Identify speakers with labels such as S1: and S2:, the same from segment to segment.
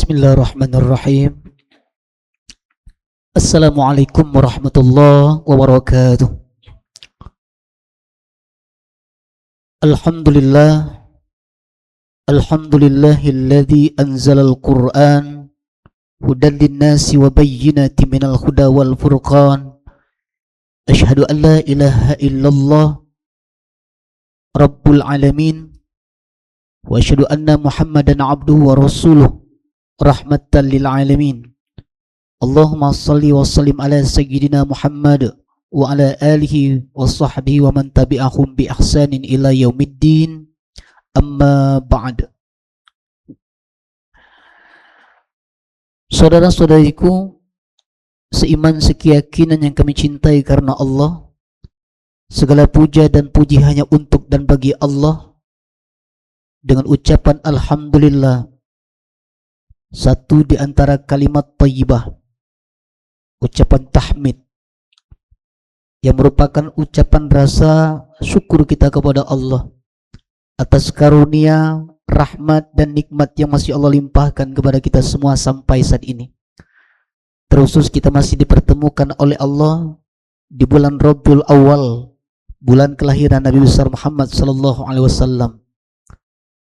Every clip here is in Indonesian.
S1: Bismillahirrahmanirrahim. Assalamualaikum warahmatullahi wabarakatuh. Alhamdulillah. Alhamdulillahilladzi anzalal Qur'an hudan linnasi wa bayyinatin minal huda wal furqan. Asyhadu an la ilaha illallah Rabbul alamin wa asyhadu anna Muhammadan abduhu wa rasuluh rahmatan lil alamin. Allahumma salli wa sallim ala sayyidina Muhammad wa ala alihi wa sahbihi wa man tabi'ahum bi ihsanin ila yaumiddin. Amma ba'd. Saudara-saudariku seiman sekeyakinan yang kami cintai karena Allah, segala puja dan puji hanya untuk dan bagi Allah. Dengan ucapan alhamdulillah, satu di antara kalimat thayyibah, ucapan tahmid yang merupakan ucapan rasa syukur kita kepada Allah atas karunia, rahmat dan nikmat yang masih Allah limpahkan kepada kita semua sampai saat ini. Terkhusus kita masih dipertemukan oleh Allah di bulan Rabiul Awal, bulan kelahiran Nabi besar Muhammad sallallahu alaihi wasallam.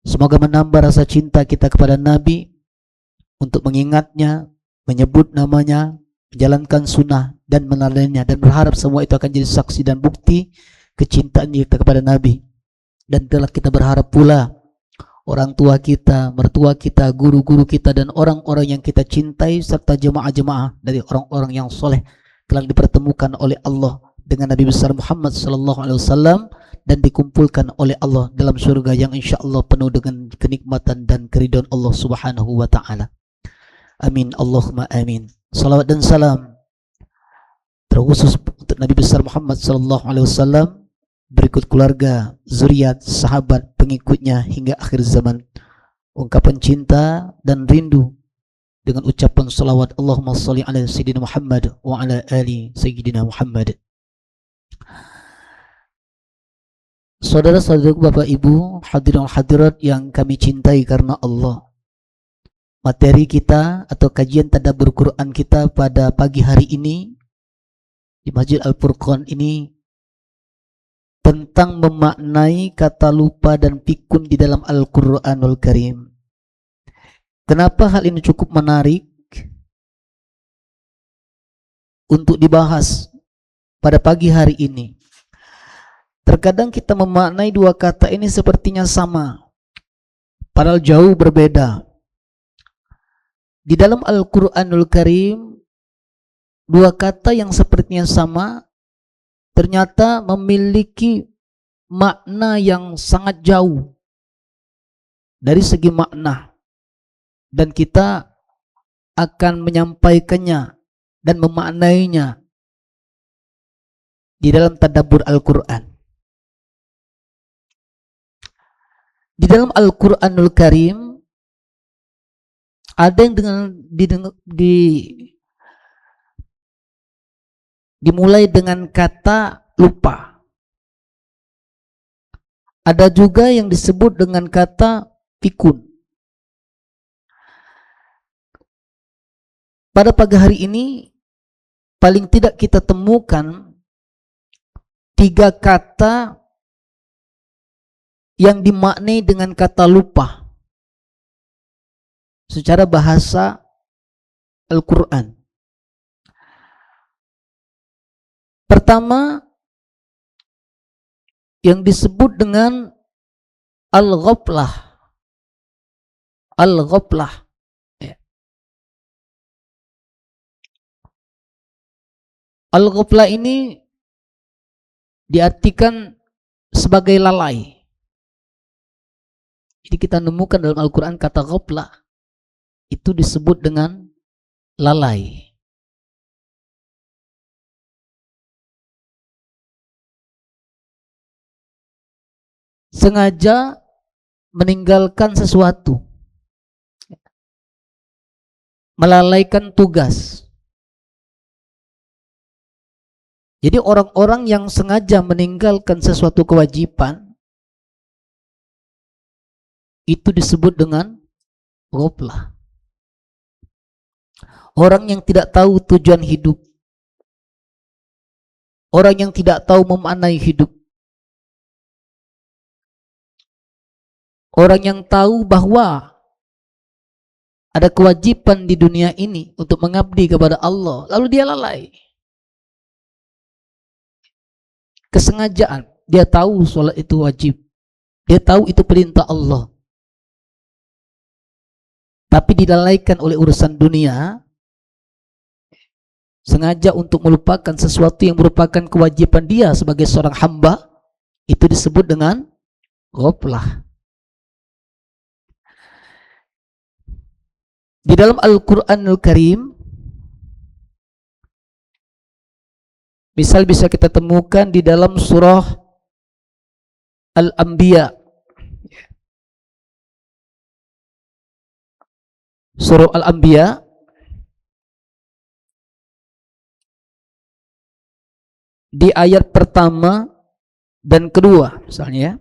S1: Semoga menambah rasa cinta kita kepada Nabi untuk mengingatnya, menyebut namanya, menjalankan sunnah dan meneladaninya, dan berharap semua itu akan jadi saksi dan bukti kecintaan kita kepada Nabi. Dan telah kita berharap pula orang tua kita, mertua kita, guru-guru kita, dan orang-orang yang kita cintai serta jemaah-jemaah dari orang-orang yang soleh telah dipertemukan oleh Allah dengan Nabi besar Muhammad sallallahu alaihi wasallam dan dikumpulkan oleh Allah dalam surga yang insya Allah penuh dengan kenikmatan dan keridhaan Allah subhanahu wa ta'ala. Amin, Allahumma amin. Salawat dan salam terkhusus untuk Nabi besar Muhammad sallallahu alaihi wasallam, berikut keluarga, zuriat, sahabat, pengikutnya hingga akhir zaman. Ungkapan cinta dan rindu dengan ucapan salawat Allahumma salli ala sayyidina Muhammad wa ala ali sayyidina Muhammad. Saudara-saudaraku, Bapak Ibu, hadirin hadirat yang kami cintai karena Allah. Materi kita atau kajian tadabbur Quran kita pada pagi hari ini di Masjid Al-Furqan ini tentang memaknai kata lupa dan pikun di dalam Al-Quranul Karim. Kenapa hal ini cukup menarik untuk dibahas pada pagi hari ini? Terkadang kita memaknai dua kata ini sepertinya sama, padahal jauh berbeda. Di dalam Al-Quranul Karim, dua kata yang sepertinya sama ternyata memiliki makna yang sangat jauh dari segi makna, dan kita akan menyampaikannya dan memaknainya di dalam tadabbur Al-Quran. Di dalam Al-Quranul Karim ada yang dimulai dengan kata lupa. Ada juga yang disebut dengan kata pikun. Pada pagi hari ini paling tidak kita temukan tiga kata yang dimaknai dengan kata lupa secara bahasa Al-Quran. Pertama yang disebut dengan al-ghaflah. Al-ghaflah. Al-ghaflah ini diartikan sebagai lalai. Jadi kita nemukan dalam Al-Quran kata ghaflah itu disebut dengan lalai. Sengaja meninggalkan sesuatu, melalaikan tugas. Jadi orang-orang yang sengaja meninggalkan sesuatu kewajiban itu disebut dengan ghaflah. orang yang tidak tahu tujuan hidup, orang yang tidak tahu memaknai hidup, orang yang tahu bahwa ada kewajiban di dunia ini untuk mengabdi kepada Allah, lalu dia lalai. Kesengajaan, dia tahu sholat itu wajib, dia tahu itu perintah Allah, tapi dilalaikan oleh urusan dunia, sengaja untuk melupakan sesuatu yang merupakan kewajiban dia sebagai seorang hamba, itu disebut dengan ghaflah. Di dalam Al-Quranul Karim, misal bisa kita temukan di dalam surah Al-Anbiya, surah Al-Anbiya di ayat pertama dan kedua, misalnya ya.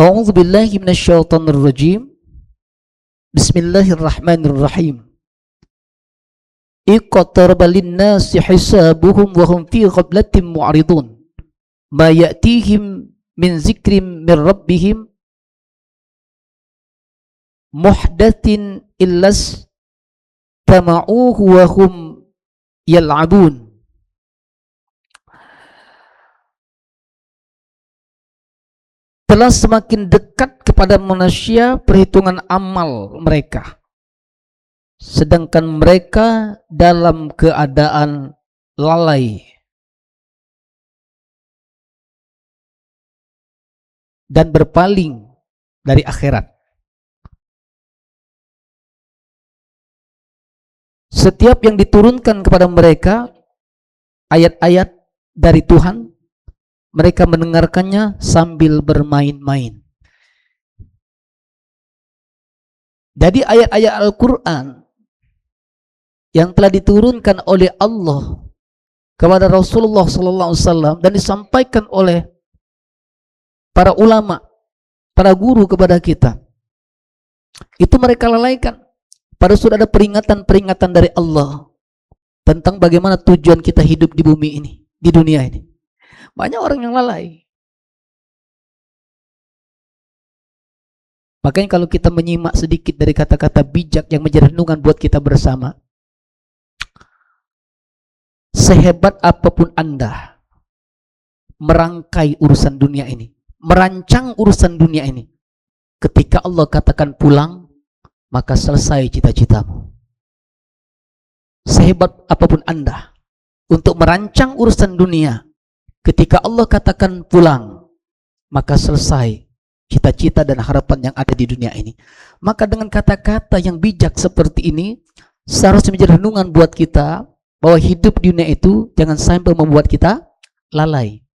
S1: A'udzu billahi minasyaitonir rajim. Bismillahirrahmanirrahim. Iqtaraba lin-nasi hisabuhum wa hum fi ghaflatin mu'ridun. Ma ya'tihim min zikrin min rabbihim muhdatsin illas tama'uhu wa hum yal'abun. Telah semakin dekat kepada manusia perhitungan amal mereka, sedangkan mereka dalam keadaan lalai dan berpaling dari akhirat. Setiap yang diturunkan kepada mereka ayat-ayat dari Tuhan, mereka mendengarkannya sambil bermain-main. Jadi ayat-ayat Al-Quran yang telah diturunkan oleh Allah kepada Rasulullah SAW dan disampaikan oleh para ulama, para guru kepada kita, itu mereka lalaikan. Padahal sudah ada peringatan-peringatan dari Allah tentang bagaimana tujuan kita hidup di bumi ini, di dunia ini. Banyak orang yang lalai. Makanya kalau kita menyimak sedikit dari kata-kata bijak yang menjadi renungan buat kita bersama, sehebat apapun Anda merangkai urusan dunia ini, merancang urusan dunia ini, ketika Allah katakan pulang, maka selesai cita-citamu. Sehebat apapun Anda untuk merancang urusan dunia, ketika Allah katakan pulang, maka selesai cita-cita dan harapan yang ada di dunia ini. Maka dengan kata-kata yang bijak seperti ini, seharusnya menjadi renungan buat kita, bahwa hidup di dunia itu jangan sampai membuat kita lalai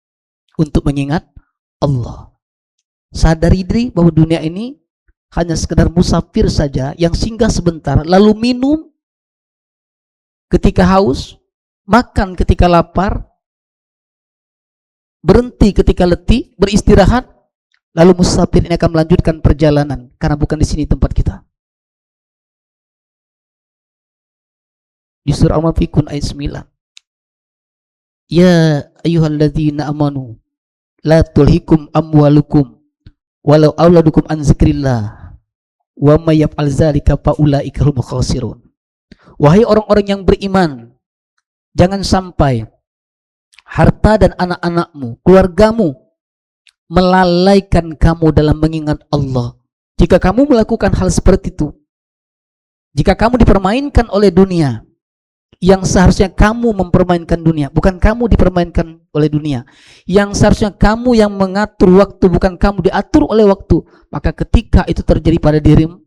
S1: untuk mengingat Allah. Sadari diri bahwa dunia ini hanya sekedar musafir saja yang singgah sebentar, lalu minum ketika haus, makan ketika lapar, berhenti ketika letih, beristirahat, lalu musafir ini akan melanjutkan perjalanan karena bukan di sini tempat kita. Di surah Al-Munafiqun ayat 9. Ya ayyuhalladzina amanu la tulhikum amwalukum walau auladukum an zikrillah wa may yaf'al dzalika fa ulaika humul khasirun. Wahai orang-orang yang beriman, jangan sampai harta dan anak-anakmu, keluargamu melalaikan kamu dalam mengingat Allah. Jika kamu melakukan hal seperti itu, jika kamu dipermainkan oleh dunia, yang seharusnya kamu mempermainkan dunia, bukan kamu dipermainkan oleh dunia. Yang seharusnya kamu yang mengatur waktu, bukan kamu diatur oleh waktu. Maka ketika itu terjadi pada dirimu,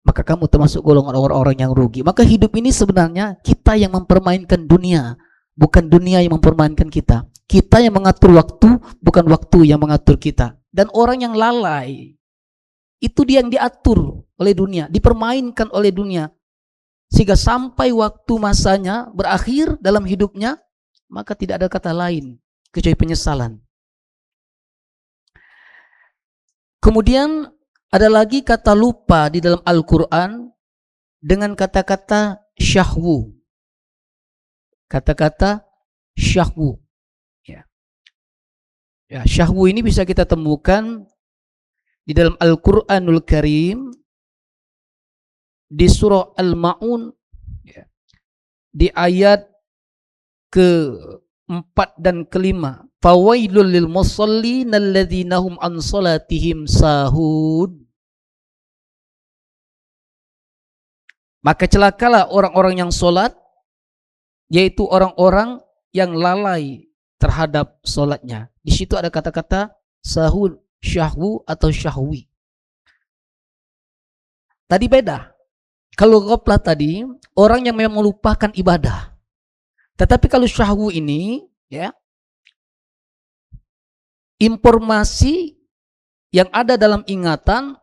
S1: maka kamu termasuk golongan orang-orang yang rugi. Maka hidup ini sebenarnya kita yang mempermainkan dunia, bukan dunia yang mempermainkan kita. Kita yang mengatur waktu, bukan waktu yang mengatur kita. Dan orang yang lalai, itu dia yang diatur oleh dunia, dipermainkan oleh dunia. Sehingga sampai waktu masanya berakhir dalam hidupnya, maka tidak ada kata lain kecuali penyesalan. Kemudian Ada lagi kata lupa di dalam Al-Quran dengan kata-kata syahwu. Kata-kata syahwu. Ya, syahwu ini bisa kita temukan di dalam Al-Quranul Karim di surah Al-Ma'un, ya, di ayat ke-4 dan ke-5. Fawailul lil musallin alladzina hum an salatihim sahun. Maka celakalah orang-orang yang sholat, yaitu orang-orang yang lalai terhadap sholatnya. Di situ ada kata-kata sahun, syahwu atau syahwi. Tadi beda. Kalau ghaflah tadi, orang yang memang melupakan ibadah. Tetapi kalau syahwu ini, ya, informasi yang ada dalam ingatan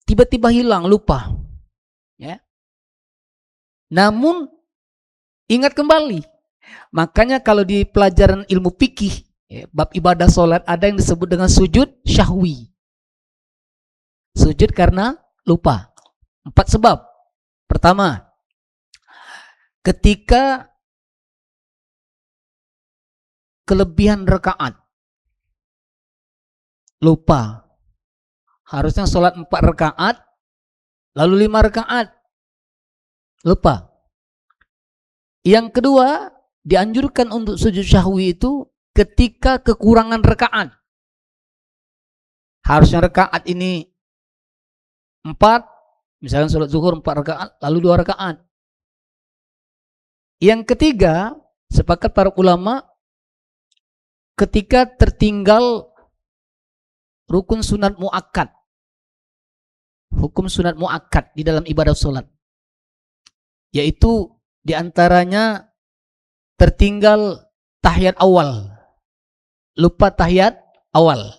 S1: tiba-tiba hilang, lupa. Ya. Namun ingat kembali. Makanya kalau di pelajaran ilmu fikih, ya, bab ibadah sholat ada yang disebut dengan sujud syahwi. Sujud karena lupa. 4 sebab. Pertama, ketika kelebihan rakaat, lupa. Harusnya sholat 4 rakaat, lalu 5 rakaat, lupa. Yang kedua, dianjurkan untuk sujud syahwi itu ketika kekurangan rakaat. Harusnya rakaat ini 4, misalkan sholat zuhur 4 rakaat, lalu 2 rakaat. Yang ketiga, sepakat para ulama, ketika tertinggal rukun sunat muakkad, hukum sunat muakkad di dalam ibadah sholat, yaitu diantaranya tertinggal tahiyat awal, lupa tahiyat awal.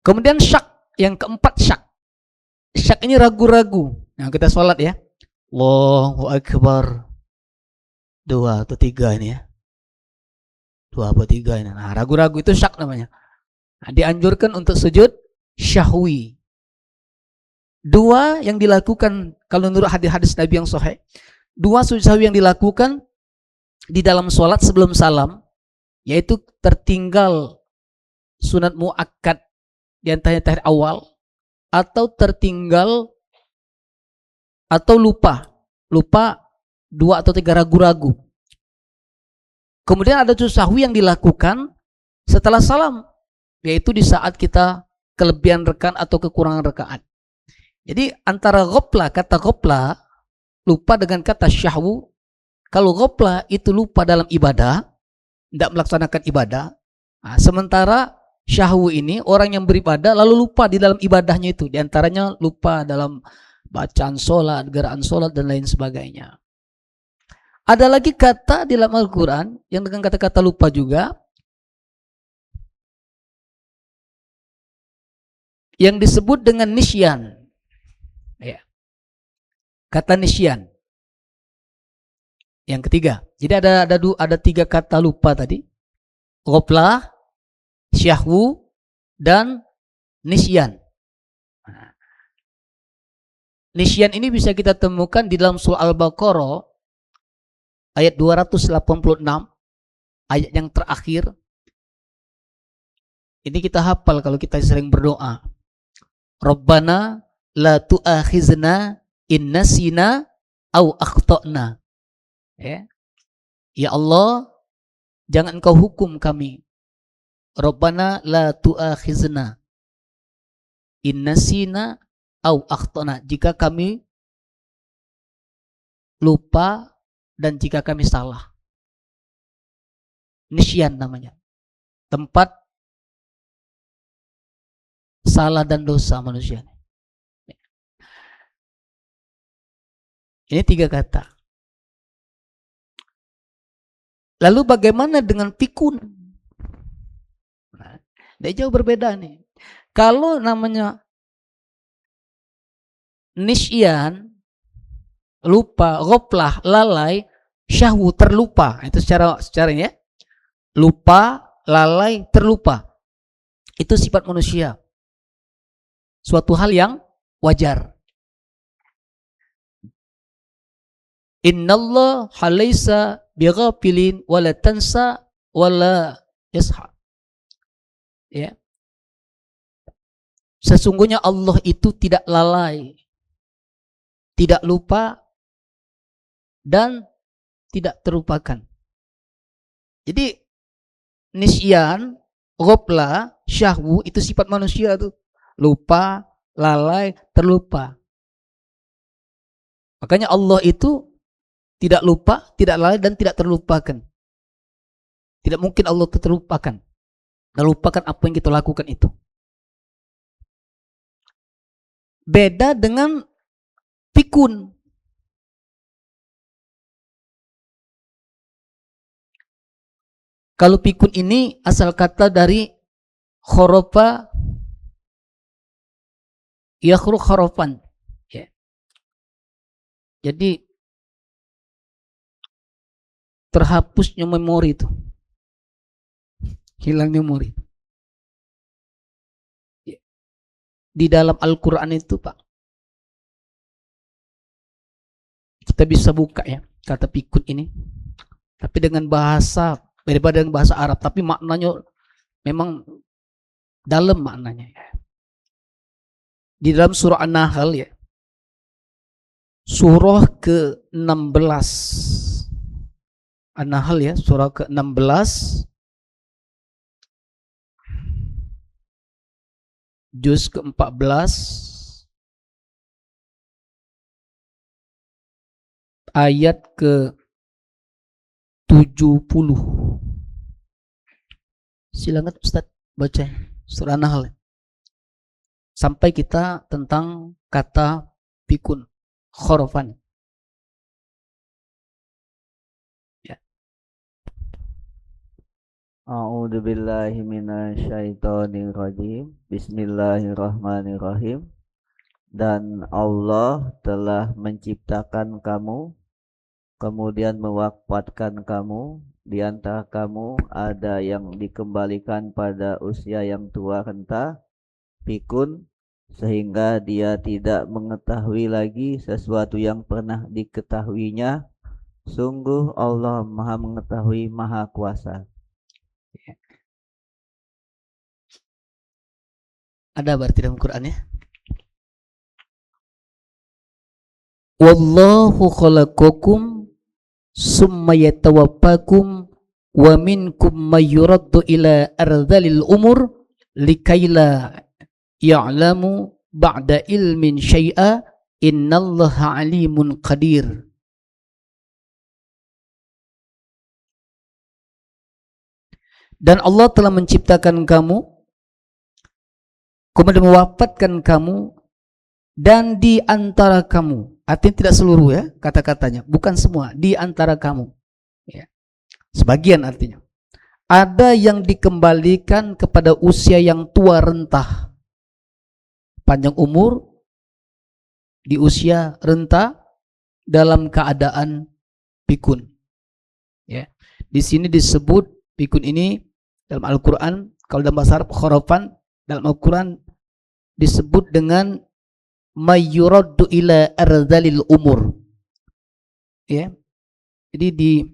S1: Kemudian syak, yang keempat syak. Syak ini ragu-ragu. Nah, kita sholat ya, Allahu Akbar, 2 atau 3 ini ya, 2 atau 3 ini. Nah, ragu-ragu itu syak namanya. Nah, dianjurkan untuk sujud syahwi. 2 yang dilakukan kalau menurut hadis-hadis Nabi yang sahih, 2 sujud syahwi yang dilakukan di dalam sholat sebelum salam, yaitu tertinggal sunat muakkad di antara tahiyat awal, atau tertinggal atau lupa 2 atau 3 ragu-ragu. Kemudian ada sujud syahwi yang dilakukan setelah salam, yaitu di saat kita kelebihan rakaat atau kekurangan rakaat. Jadi antara ghaflah, kata ghaflah, lupa dengan kata syahwu. Kalau ghaflah itu lupa dalam ibadah, tidak melaksanakan ibadah. Nah, sementara syahwu ini orang yang beribadah lalu lupa di dalam ibadahnya itu. Di antaranya lupa dalam bacaan sholat, gerakan sholat, dan lain sebagainya. Ada lagi kata di dalam Al-Quran yang dengan kata-kata lupa juga, yang disebut dengan nisyan. Ya. Kata nisyan. Yang ketiga. Jadi ada 3 kata lupa tadi. Ghaflah, syahwu, dan nisyan. Nah, nisyan ini bisa kita temukan di dalam surah Al-Baqarah ayat 286, ayat yang terakhir. Ini kita hafal kalau kita sering berdoa. Rabbana la tu'akhizna in nasina au akhtana. Ya Allah, jangan Engkau hukum kami. Rabbana la tu'akhizna in nasina au akhtana, jika kami lupa dan jika kami salah. Nisyan namanya, tempat salah dan dosa manusia. Ini 3 kata. Lalu bagaimana dengan pikun? Nah, jauh berbeda nih. Kalau namanya nisyan, lupa, ghaflah, lalai, syahwu, terlupa. Itu secara ini ya. Lupa, lalai, terlupa. Itu sifat manusia. suatu hal yang wajar. Innallah halaysa bighafilin wala tansa wala yasha. Ya. Sesungguhnya Allah itu tidak lalai, tidak lupa, dan tidak terlupakan. Jadi nisyan, ghafla, syahwu itu sifat manusia tuh. Lupa, lalai, terlupa. Makanya Allah itu tidak lupa, tidak lalai, dan tidak terlupakan. Tidak mungkin Allah terlupakan. Melupakan apa yang kita lakukan itu. Beda dengan pikun. Kalau pikun ini asal kata dari khorofa yakhruq kharofan. Ya. Jadi terhapusnya memori itu. Hilang memori. Ya. Di dalam Al-Quran itu, Pak, kita bisa buka ya kata pikun ini. Tapi dengan bahasa daripada dengan bahasa Arab, tapi maknanya memang dalam maknanya ya. Di dalam surah An-Nahl ya, surah ke-16, An-Nahl ya, surah ke-16, juz ke-14, ayat ke-70. Silakan Ustaz baca surah An-Nahl sampai kita tentang kata pikun, khorofan. Ya.
S2: A'udzu billahi minasyaitonir rajim. Bismillahirrahmanirrahim. Dan Allah telah menciptakan kamu, kemudian mewafatkan kamu. Di antara kamu ada yang dikembalikan pada usia yang tua renta, pikun, sehingga dia tidak mengetahui lagi sesuatu yang pernah diketahuinya. Sungguh Allah Maha Mengetahui, Maha Kuasa.
S1: Ada berarti dalam Quran ya. Wallahu khalaqakum summa yatawaffakum wa minkum may yuraddu ila ardhalil umur likaila ya'lamu ba'da ilmin syai'a innallaha alimun qadir. Dan Allah telah menciptakan kamu, kemudian mewafatkan kamu, dan di antara kamu, artinya tidak seluruh ya kata-katanya, bukan semua, di antara kamu ya. Sebagian artinya ada yang dikembalikan kepada usia yang tua renta, panjang umur di usia renta dalam keadaan pikun ya. Di sini disebut pikun ini dalam Al-Quran, kalau dalam bahasa Arab khorofan, dalam Al-Quran disebut dengan mayyuraddu ila ardhalil umur ya. Jadi di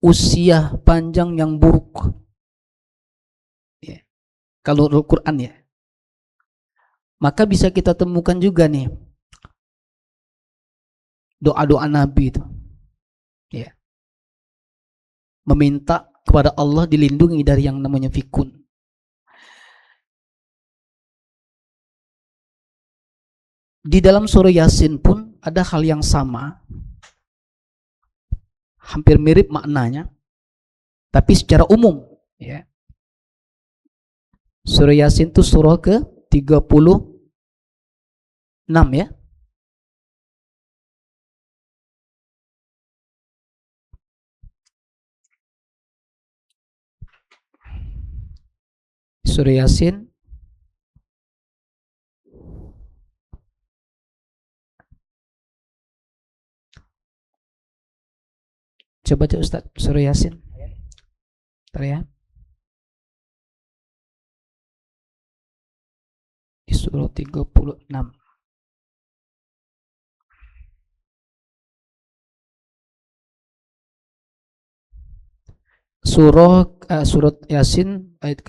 S1: usia panjang yang buruk ya. Kalau Al-Quran ya, maka bisa kita temukan juga nih doa-doa Nabi itu ya, meminta kepada Allah dilindungi dari yang namanya fikun. Di dalam surah Yasin pun ada hal yang sama, hampir mirip maknanya, tapi secara umum ya. Surah Yasin itu surah ke-36 ya. Surah Yasin coba Ustaz, surah Yasin. Bentar ya. surah 36. Surat Yasin ayat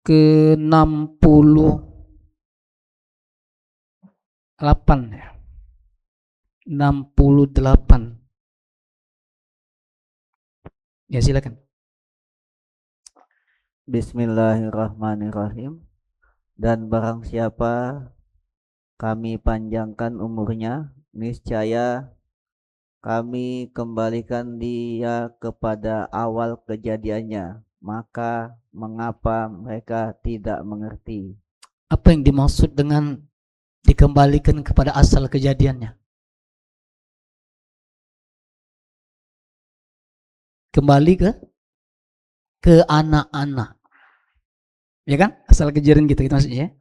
S1: ke-68 ya. 68. Ya silakan.
S2: Bismillahirrahmanirrahim. Dan barang siapa kami panjangkan umurnya, niscaya kami kembalikan dia kepada awal kejadiannya. Maka mengapa mereka tidak mengerti?
S1: Apa yang dimaksud dengan dikembalikan kepada asal kejadiannya? Kembali ke anak-anak. Ya kan? Asal kejadian gitu maksudnya ya.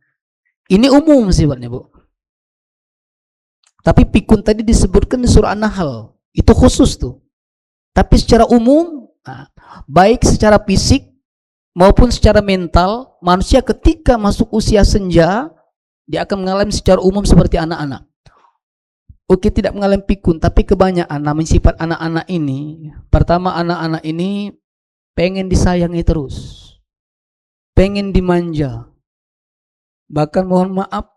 S1: Ini umum sifatnya, Bu. Tapi pikun tadi disebutkan di surah An-Nahl. Itu khusus tuh. Tapi secara umum, baik secara fisik maupun secara mental, manusia ketika masuk usia senja, dia akan mengalami secara umum seperti anak-anak. Oke, tidak mengalami pikun, tapi kebanyakan namanya sifat anak-anak ini. Pertama, anak-anak ini pengen disayangi terus, pengen dimanja. Bahkan mohon maaf,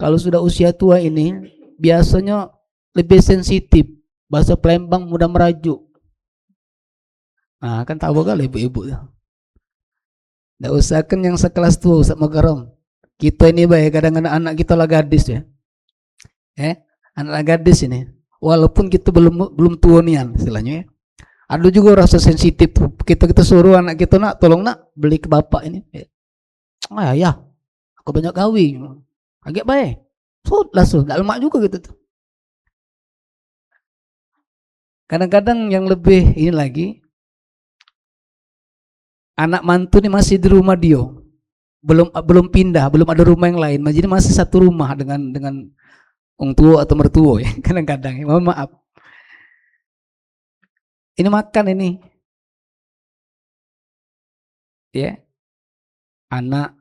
S1: kalau sudah usia tua ini biasanya lebih sensitif. Bahasa Palembang mudah merajuk. Nah, kan tahu kali ibu-ibu ya. Nggak usah kan yang sekelas tua Ustaz Makarom. Kita ini baik kadang-kadang anak kita lah gadis ya. Anak gadis ini. Walaupun kita belum tua nian istilahnya ya. Ada juga rasa sensitif tuh. Kita suruh anak kita, nak tolong nak beli ke bapak ini. Ya, aku banyak kawin. Agak baik. Langsung enggak lemak juga gitu tuh. Kadang-kadang yang lebih ini lagi, anak mantu ini masih di rumah dia. Belum pindah, belum ada rumah yang lain. Jadi masih satu rumah dengan orang tua atau mertua ya. Kadang-kadang ya, mohon maaf. Ini makan ini. Ya. Anak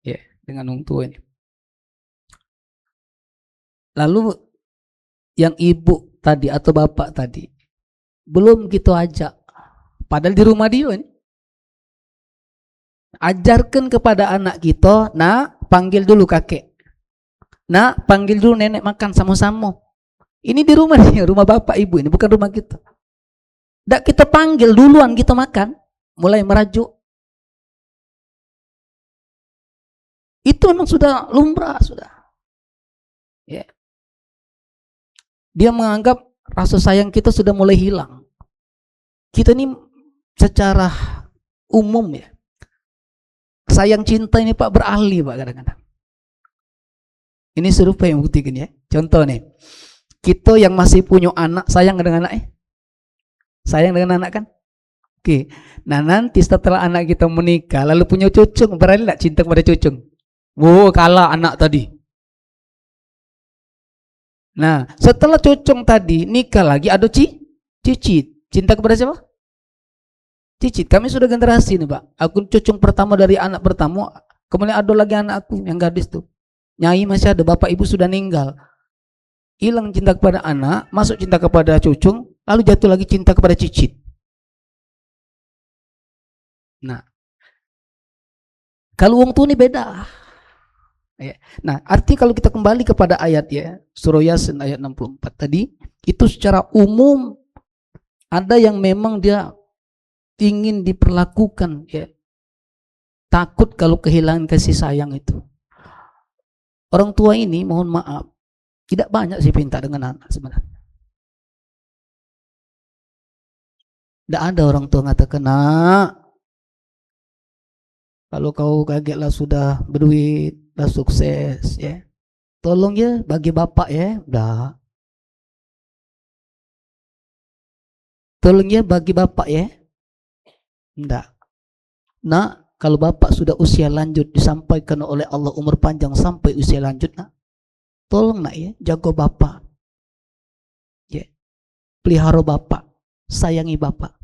S1: ya dengan orang tua ini. Lalu yang ibu tadi atau bapak tadi belum kita ajak, padahal di rumah dia ini. Ajarkan kepada anak kita, nak panggil dulu kakek, nak panggil dulu nenek makan sama-sama. Ini di rumah nih, rumah bapak ibu ini, bukan rumah kita. Nggak kita panggil duluan kita makan, mulai merajuk. Itu memang sudah lumrah sudah. Ya. Dia menganggap rasa sayang kita sudah mulai hilang. Kita ini secara umum ya, sayang cinta ini Pak beralih Pak kadang-kadang. Ini serupa yang buktikan ya. Contoh nih, kita yang masih punya anak sayang dengan anaknya, sayang dengan anak kan? Oke. Nah nanti setelah anak kita menikah lalu punya cucung, berani nggak cinta kepada cucung? Wow, kalah anak tadi. Nah setelah cucung tadi nikah lagi ada cicit. Cinta kepada siapa? Cicit. Kami sudah generasi nih Pak. Aku cucung pertama dari anak pertama. Kemudian ada lagi anakku yang gadis tuh. Nyai masih ada, bapak ibu sudah meninggal. Hilang cinta kepada anak, masuk cinta kepada cucung, lalu jatuh lagi cinta kepada cicit. Nah, kalau wong tua ini beda. Nah, arti kalau kita kembali kepada ayat ya, surah Yasin ayat 64 tadi, itu secara umum ada yang memang dia ingin diperlakukan ya, takut kalau kehilangan kasih sayang itu. Orang tua ini mohon maaf tidak banyak sih pinta dengan anak sebenarnya. Tidak ada orang tua mengatakan, nak kalau kau kagetlah sudah berduit, dah sukses ya, tolong ya bagi bapak ya, dah. Tolong ya bagi bapak ya. Enggak. Nah, kalau bapak sudah usia lanjut disampaikan oleh Allah umur panjang sampai usia lanjut, nak, tolong nak ya, jaga bapak. Ya. Pelihara bapak, sayangi bapak.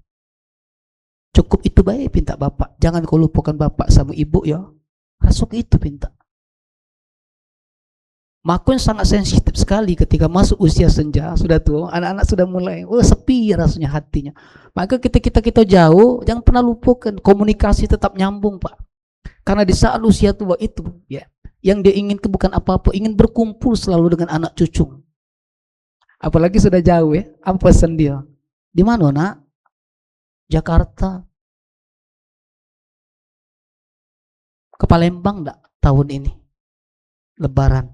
S1: Cukup itu baik pinta bapak. Jangan kau lupakan bapak sama ibu ya. Masuk itu pinta. Makun sangat sensitif sekali ketika masuk usia senja, sudah tua, anak-anak sudah mulai, sepi rasanya hatinya. Maka kita jauh, jangan pernah lupakan komunikasi tetap nyambung, Pak. Karena di saat usia tua itu, ya, yang dia ingin bukan apa-apa, ingin berkumpul selalu dengan anak cucu. Apalagi sudah jauh ya, apa pesan dia? Di mana, Nak? Jakarta. Ke Palembang enggak tahun ini? Lebaran.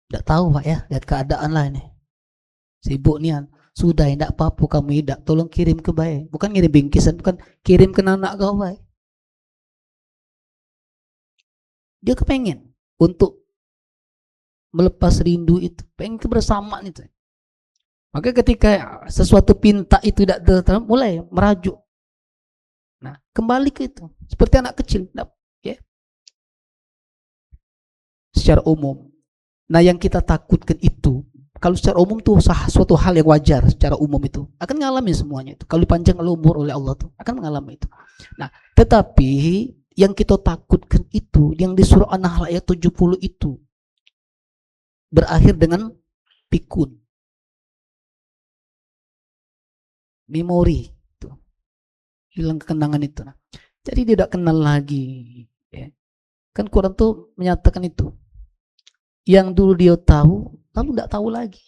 S1: Tidak tahu Pak ya, lihat keadaan lah ini. Sibuk nih, sudah tidak apa-apa kamu tidak, tolong kirim ke baik. Bukan kirim bingkisan, bukan kirim ke anak kau baik. Dia kepengen untuk melepas rindu itu, pengen kebersamaan itu. Maka ketika sesuatu pinta itu tidak mulai merajuk. Nah, kembali ke itu, seperti anak kecil, ya. Secara umum. Nah, yang kita takutkan itu, kalau secara umum tuh suatu hal yang wajar secara umum itu akan mengalami semuanya itu. Kalau dipanjangkan umur oleh Allah tuh akan mengalami itu. Nah, tetapi yang kita takutkan itu yang di surah An-Nahl ayat 70 itu berakhir dengan pikun. Memori itu. Hilang kenangan itu. Nah, jadi tidak kenal lagi, ya. Kan Quran tuh menyatakan itu. Yang dulu dia tahu, lalu tidak tahu lagi.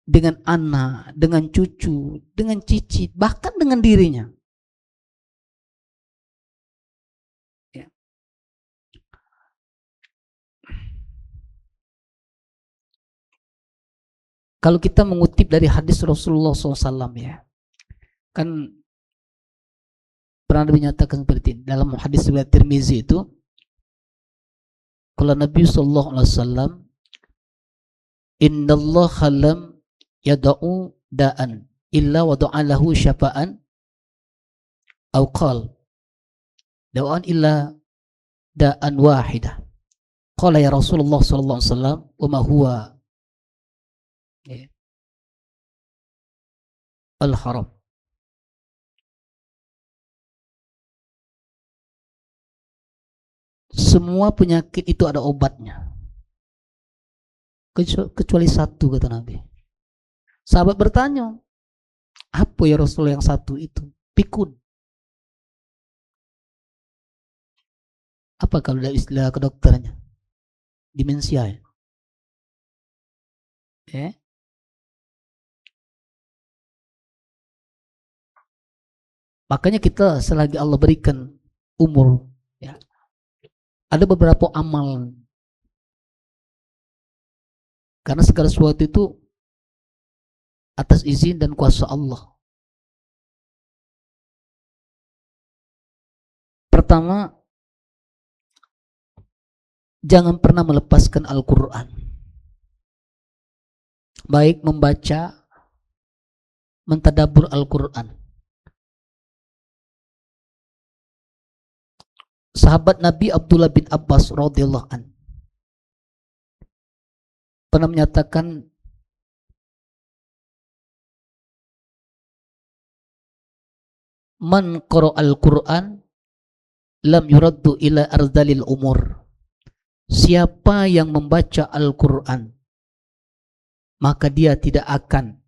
S1: Dengan anak, dengan cucu, dengan cicit, bahkan dengan dirinya. Ya. Kalau kita mengutip dari hadis Rasulullah SAW, ya, kan pernah dinyatakan seperti ini dalam hadis riwayat Tirmizi itu. Kalau Nabi sallallahu alaihi wasallam, innallaha lam yada'u da'an illa wada'a lahu syafa'an aw qala da'an illa da'an wahidah. Qala ya Rasulullah sallallahu alaihi wasallam, wa ma huwa? Al-haram. Semua penyakit itu ada obatnya, kecuali satu, kata Nabi. Sahabat bertanya, apa ya Rasul yang satu itu? Pikun. Apa kalau dari istilah kedokterannya? Demensia, ya? Makanya kita selagi Allah berikan umur, ya, ada beberapa amal. Karena segala sesuatu itu atas izin dan kuasa Allah. Pertama, jangan pernah melepaskan Al-Quran. Baik membaca, mentadabbur Al-Quran. Sahabat Nabi Abdullah bin Abbas radhiyallahu an pernah menyatakan, man qara'al Qur'an lam yuraddu ila arzalil umur. Siapa yang membaca Al-Quran, maka dia tidak akan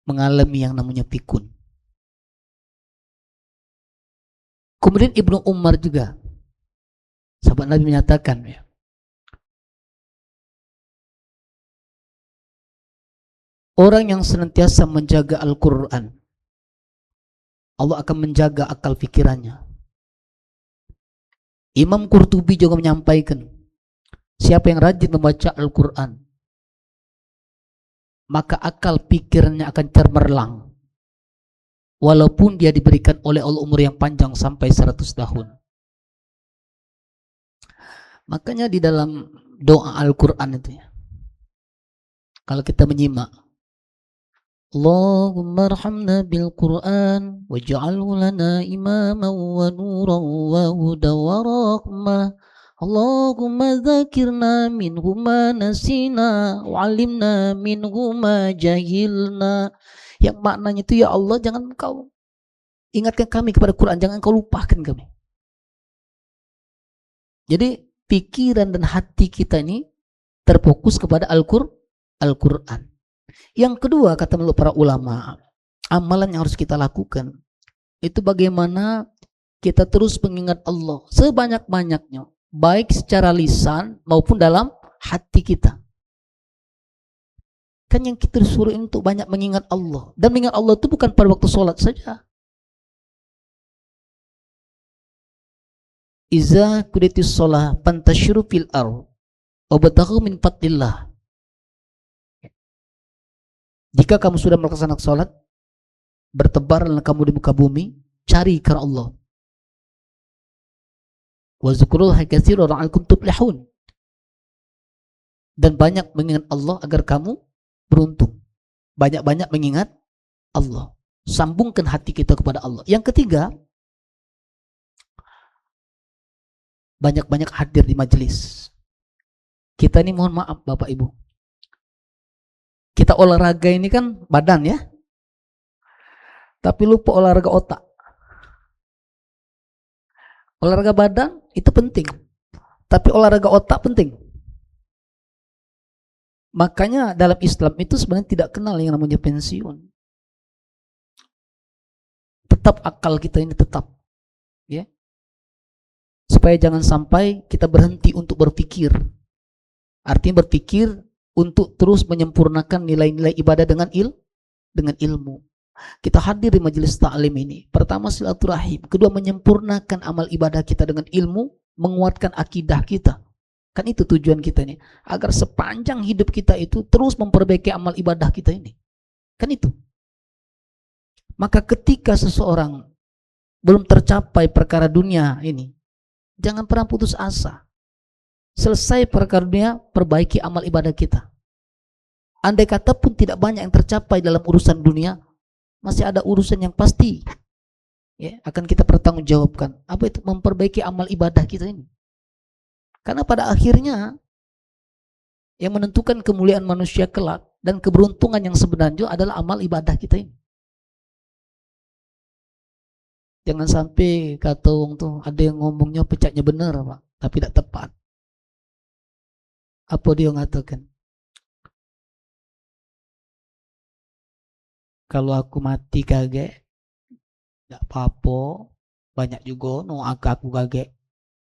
S1: mengalami yang namanya pikun. Kemudian Ibnu Umar juga, sahabat Nabi, menyatakan, ya, orang yang senantiasa menjaga Al-Quran, Allah akan menjaga akal pikirannya. Imam Qurtubi juga menyampaikan, siapa yang rajin membaca Al-Quran, maka akal pikirannya akan cemerlang, walaupun dia diberikan oleh Allah umur yang panjang sampai 100 tahun. Makanya di dalam doa Al-Quran itu, ya, kalau kita menyimak, Allahumma arhamna bil Quran waj'alhu lana imaman wa nuran wa hudan wa rahmah. Allahumma dzakirna minhu ma nasina wa'alimna minhu ma jahilna. Yang maknanya itu, ya Allah, jangan Engkau ingatkan kami kepada Quran, jangan Engkau lupakan kami. Jadi pikiran dan hati kita ini terfokus kepada Al-Quran. Yang kedua, kata menurut para ulama, amalan yang harus kita lakukan itu bagaimana kita terus mengingat Allah sebanyak-banyaknya, baik secara lisan maupun dalam hati kita. Kan yang kita disuruh untuk banyak mengingat Allah. Dan mengingat Allah itu bukan pada waktu sholat saja. Iza kuditis sholah pantashiru fil ardh wabtaghu min fadlillah. Jika kamu sudah melaksanakan sholat, bertebaranlah kamu di muka bumi, cari karena Allah. Wazkurullaha katsiran la'allakum tuflihun. Dan banyak mengingat Allah agar kamu beruntung. Banyak-banyak mengingat Allah. Sambungkan hati kita kepada Allah. Yang ketiga, banyak-banyak hadir di majelis. Kita ini mohon maaf Bapak Ibu, kita olahraga ini kan badan ya, tapi lupa olahraga otak. Olahraga badan itu penting, tapi olahraga otak penting. Makanya dalam Islam itu sebenarnya tidak kenal yang namanya pensiun. Tetap akal kita ini tetap, ya. Supaya jangan sampai kita berhenti untuk berpikir. Artinya berpikir untuk terus menyempurnakan nilai-nilai ibadah dengan ilmu. Kita hadir di majelis ta'lim ini. Pertama silaturahim, kedua menyempurnakan amal ibadah kita dengan ilmu, menguatkan akidah kita. Kan itu tujuan kita ini, agar sepanjang hidup kita itu terus memperbaiki amal ibadah kita ini. Kan itu. Maka ketika seseorang belum tercapai perkara dunia ini, jangan pernah putus asa. Selesai perkara dunia, perbaiki amal ibadah kita. Andai kata pun tidak banyak yang tercapai dalam urusan dunia, masih ada urusan yang pasti, ya, akan kita pertanggungjawabkan. Apa itu? Memperbaiki amal ibadah kita ini. Karena pada akhirnya yang menentukan kemuliaan manusia kelak dan keberuntungan yang sebenarnya adalah amal ibadah kita ini. Jangan sampai kata orang tuh ada yang ngomongnya pecatnya benar Pak, tapi tidak tepat. Apa dia mengatakan? Kalau aku mati kagak, tidak apa-apa. Banyak juga no aku kagak.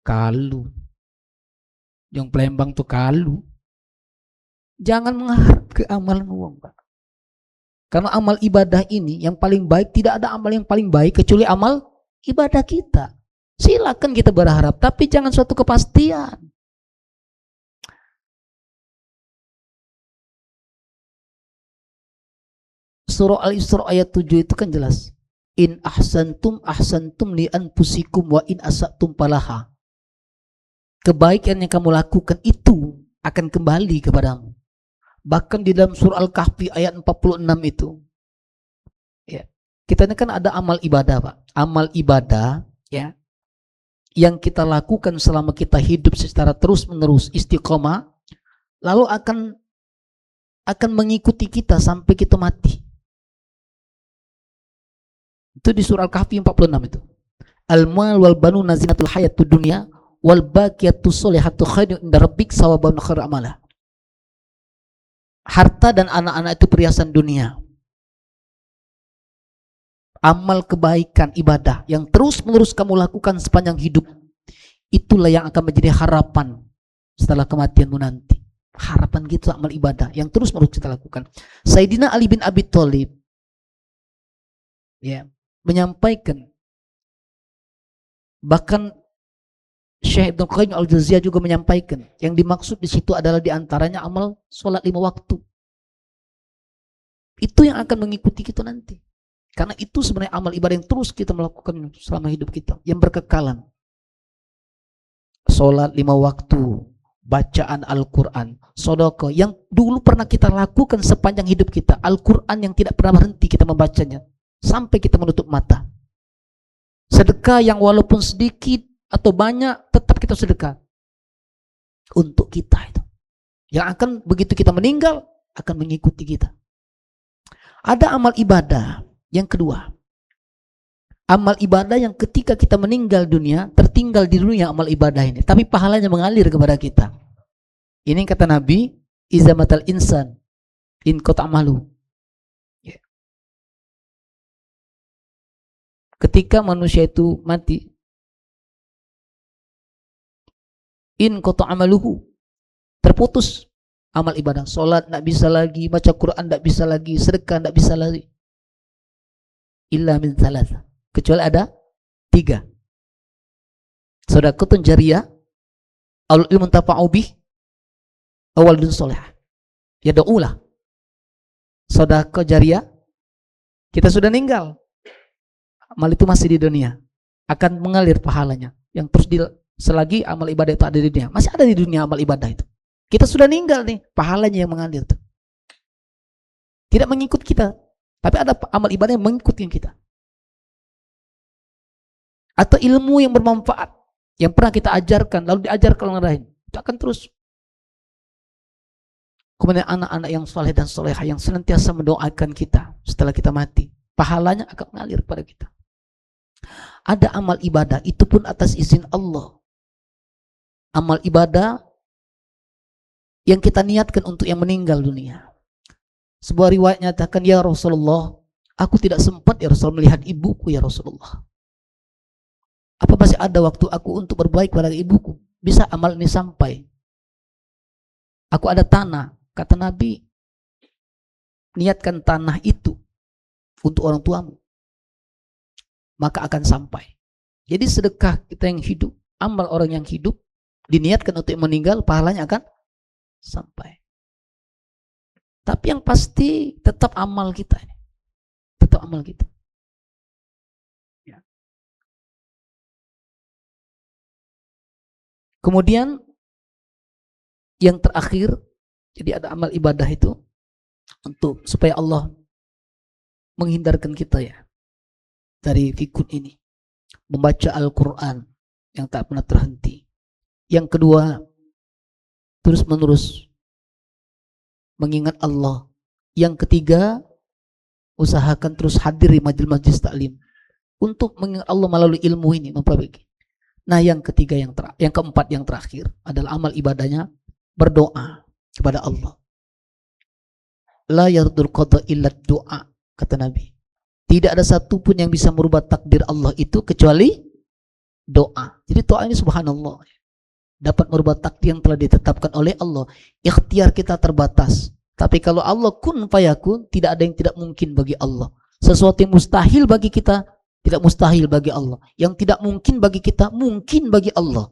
S1: Kalu. Yang Palembang tuh kalu. Jangan mengharap ke amalan uang Pak. Karena amal ibadah ini yang paling baik, tidak ada amal yang paling baik kecuali amal ibadah kita. Silakan kita berharap, tapi jangan suatu kepastian. Surah Al-Isra ayat 7 itu kan jelas. In ahsantum ahsantum li anfusikum wa in asatum falaha. Kebaikan yang kamu lakukan itu akan kembali kepadamu. Bahkan di dalam surah Al-Kahfi ayat 46 itu, ya, kita ini kan ada amal ibadah Pak. Amal ibadah, ya, yang kita lakukan selama kita hidup secara terus menerus istiqomah, lalu akan mengikuti kita sampai kita mati. Itu di surah Al-Kahfi 46 itu. Al-mal wal banuna zinatul hayatud dunya wal baqiyatus sholihatu khairun inda rabbik sawaban khairu amala. Harta dan anak-anak itu perhiasan dunia. Amal kebaikan ibadah yang terus-menerus kamu lakukan sepanjang hidup, itulah yang akan menjadi harapan setelah kematianmu nanti. Harapan gitu amal ibadah yang terus-menerus kita lakukan. Sayyidina Ali bin Abi Thalib, ya, menyampaikan, bahkan Syekh Ibnu Qayyim Al-Jauziyah juga menyampaikan, yang dimaksud di situ adalah diantaranya amal sholat 5 waktu. Itu yang akan mengikuti kita nanti. Karena itu sebenarnya amal ibadah yang terus kita melakukan selama hidup kita, yang berkekalan. Sholat 5 waktu, bacaan Al-Quran, sedekah yang dulu pernah kita lakukan sepanjang hidup kita, Al-Quran yang tidak pernah berhenti kita membacanya sampai kita menutup mata. Sedekah yang walaupun sedikit atau banyak tetap kita sedekah. untuk kita itu. Yang akan begitu kita meninggal akan mengikuti kita. Ada amal ibadah yang kedua. Amal ibadah yang ketika kita meninggal dunia, tertinggal di dunia amal ibadah ini, tapi pahalanya mengalir kepada kita. Ini kata Nabi, iza matal insan in qata amalu. Ketika manusia itu mati, in qata amaluhu, terputus amal ibadah. Salat enggak bisa lagi, baca Quran enggak bisa lagi, sedekah enggak bisa lagi. Illa min thalath, kecuali ada 3. Shadaqatun jariyah, al ilmun tafa'u bih, waladun sholih. Ya do'ulah. Sedekah jariyah, kita sudah meninggal, amal itu masih di dunia, akan mengalir pahalanya. Yang terus selagi amal ibadah itu ada di dunia, masih ada di dunia amal ibadah itu. Kita sudah meninggal nih, pahalanya yang mengalir tuh. Tidak mengikut kita, tapi ada amal ibadah yang mengikuti kita. Atau ilmu yang bermanfaat yang pernah kita ajarkan lalu diajarkan orang lain, itu akan terus. Kemudian anak-anak yang saleh dan salehah yang senantiasa mendoakan kita setelah kita mati, pahalanya akan mengalir pada kita. Ada amal ibadah, itu pun atas izin Allah. Amal ibadah yang kita niatkan untuk yang meninggal dunia. Sebuah riwayat nyatakan, ya Rasulullah, aku tidak sempat ya Rasul melihat ibuku ya Rasulullah. Apa masih ada waktu aku untuk berbaik pada ibuku? Bisa amal ini sampai. Aku ada tanah, kata Nabi, niatkan tanah itu untuk orang tuamu, maka akan sampai. Jadi sedekah kita yang hidup, amal orang yang hidup, diniatkan untuk yang meninggal, pahalanya akan sampai. Tapi yang pasti tetap amal kita ini. Tetap amal kita. Ya. Kemudian yang terakhir, jadi ada amal ibadah itu untuk supaya Allah menghindarkan kita ya dari fikun ini, membaca Al-Quran yang tak pernah terhenti. Yang kedua, terus menerus mengingat Allah. Yang ketiga, usahakan terus hadir di majelis-majelis taklim untuk mengingat Allah melalui ilmu ini, memperbaiki. Nah, yang ketiga, yang keempat, yang terakhir adalah amal ibadahnya berdoa kepada Allah. La yardul qada illa doa, kata Nabi. Tidak ada satupun yang bisa merubah takdir Allah itu kecuali doa. Jadi doa ini subhanallah, dapat merubah takdir yang telah ditetapkan oleh Allah. Ikhtiar kita terbatas, tapi kalau Allah kun fayakun, tidak ada yang tidak mungkin bagi Allah. Sesuatu yang mustahil bagi kita, tidak mustahil bagi Allah. Yang tidak mungkin bagi kita, mungkin bagi Allah.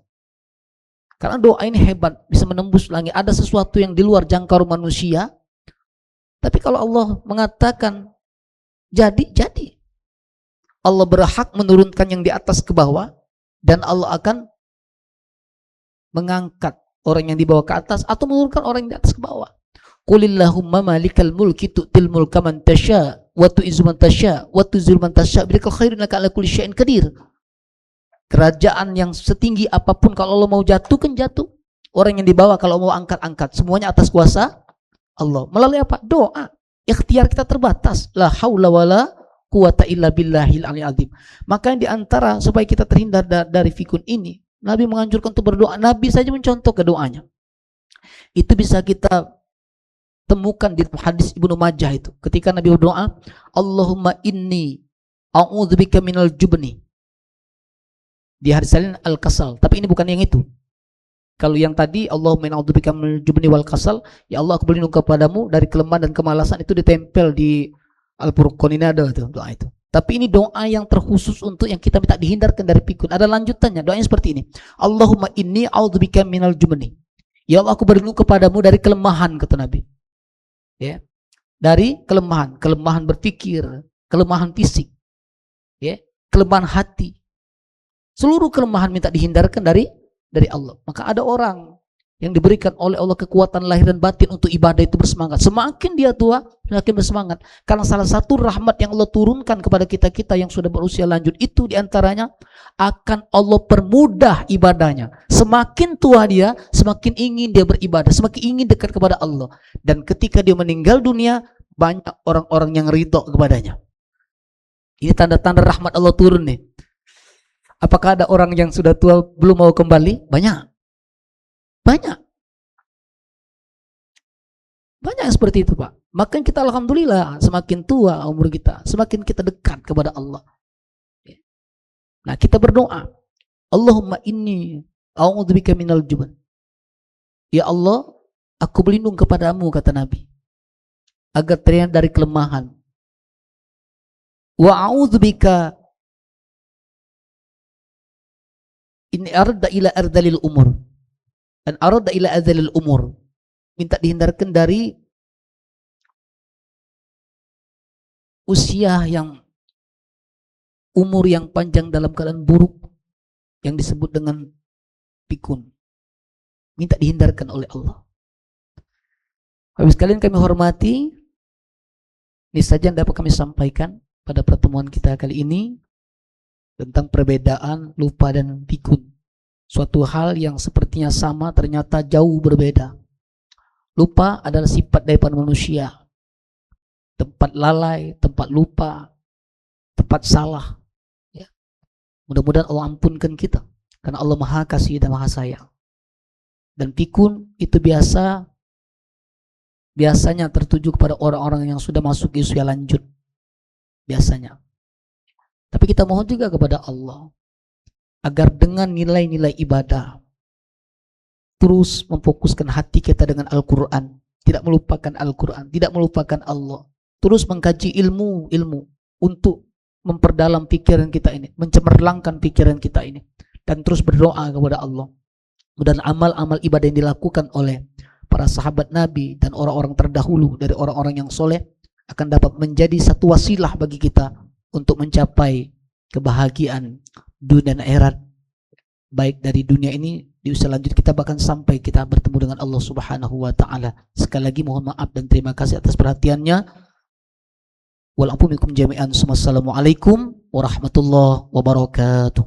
S1: Karena doa ini hebat, bisa menembus langit. Ada sesuatu yang di luar jangkauan manusia, tapi kalau Allah mengatakan jadi. Allah berhak menurunkan yang di atas ke bawah, dan Allah akan mengangkat orang yang di bawah ke atas atau menurunkan orang yang di atas ke bawah. Qulillahumma malikal mulki tu'til mulka man tasya wa tu'izzu man tasya wa tuzillu man tasya bidikal khairin laka ala kulli syai'in qadir. Kerajaan yang setinggi apapun, kalau Allah mau jatuhkan jatuh, orang yang di bawah kalau mau angkat, semuanya atas kuasa Allah. Melalui apa? Doa. Ikhtiar kita terbatas. La haula wala quwata illa billahil aliyil azim. Maka yang diantara supaya kita terhindar dari fikun ini, Nabi menganjurkan untuk berdoa. Nabi saja mencontoh ke doanya. Itu bisa kita temukan di hadis Ibnu Majah itu. Ketika Nabi berdoa, Allahumma inni a'udzubika minal jubni. Di hadis lain al-kasal, tapi ini bukan yang itu. Kalau yang tadi Allahumma inni a'udzubika minal jubni wal kasal, ya Allah aku berlindung kepadamu dari kelemahan dan kemalasan, itu ditempel di Al-Furqan, ini ada itu, doa itu. Tapi ini doa yang terkhusus untuk yang kita minta dihindarkan dari pikun. Ada lanjutannya, doanya seperti ini. Allahumma inni a'udzubika minal jubni. Ya Allah aku berlindung kepadamu dari kelemahan, kata Nabi. Ya. Dari kelemahan berpikir, kelemahan fisik. Ya, kelemahan hati. Seluruh kelemahan minta dihindarkan dari Allah. Maka ada orang yang diberikan oleh Allah kekuatan lahir dan batin untuk ibadah itu bersemangat. Semakin dia tua, semakin bersemangat. Karena salah satu rahmat yang Allah turunkan kepada kita-kita yang sudah berusia lanjut itu diantaranya akan Allah permudah ibadahnya. Semakin tua dia, semakin ingin dia beribadah, semakin ingin dekat kepada Allah. Dan ketika dia meninggal dunia, banyak orang-orang yang ridho kepadanya. Ini tanda-tanda rahmat Allah turun nih. Apakah ada orang yang sudah tua belum mau kembali? Banyak. Banyak yang seperti itu, Pak. Maka kita alhamdulillah semakin tua umur kita, semakin kita dekat kepada Allah. Nah, kita berdoa, Allahumma inni a'udzubika minal jubn. Ya Allah, aku berlindung kepadamu, kata Nabi, agar terhindar dari kelemahan. Wa a'udzubika in arda ila ardalil umur. Dan arada ila adzalil umur, minta dihindarkan dari usia yang umur yang panjang dalam keadaan buruk yang disebut dengan pikun, minta dihindarkan oleh Allah. Habis kalian kami hormati, ini saja yang dapat kami sampaikan pada pertemuan kita kali ini tentang perbedaan lupa dan pikun. Suatu hal yang sepertinya sama ternyata jauh berbeda. Lupa adalah sifat daripada manusia. Tempat lalai, tempat lupa, tempat salah. Ya. Mudah-mudahan Allah ampunkan kita. Karena Allah Maha Kasih dan Maha Sayang. Dan pikun itu biasanya tertuju kepada orang-orang yang sudah masuk usia lanjut. Biasanya. Tapi kita mohon juga kepada Allah agar dengan nilai-nilai ibadah terus memfokuskan hati kita dengan Al-Quran, tidak melupakan Al-Quran, tidak melupakan Allah, terus mengkaji ilmu untuk memperdalam pikiran kita ini, mencemerlangkan pikiran kita ini, dan terus berdoa kepada Allah. Dan amal-amal ibadah yang dilakukan oleh para sahabat Nabi dan orang-orang terdahulu dari orang-orang yang soleh akan dapat menjadi satu wasilah bagi kita untuk mencapai kebahagiaan dunia dan akhirat, baik dari dunia ini di usia lanjut kita, bahkan sampai kita bertemu dengan Allah Subhanahu wa taala. Sekali lagi mohon maaf dan terima kasih atas perhatiannya. Wal afu minkum jami'an. Wassalamualaikum warahmatullahi wabarakatuh.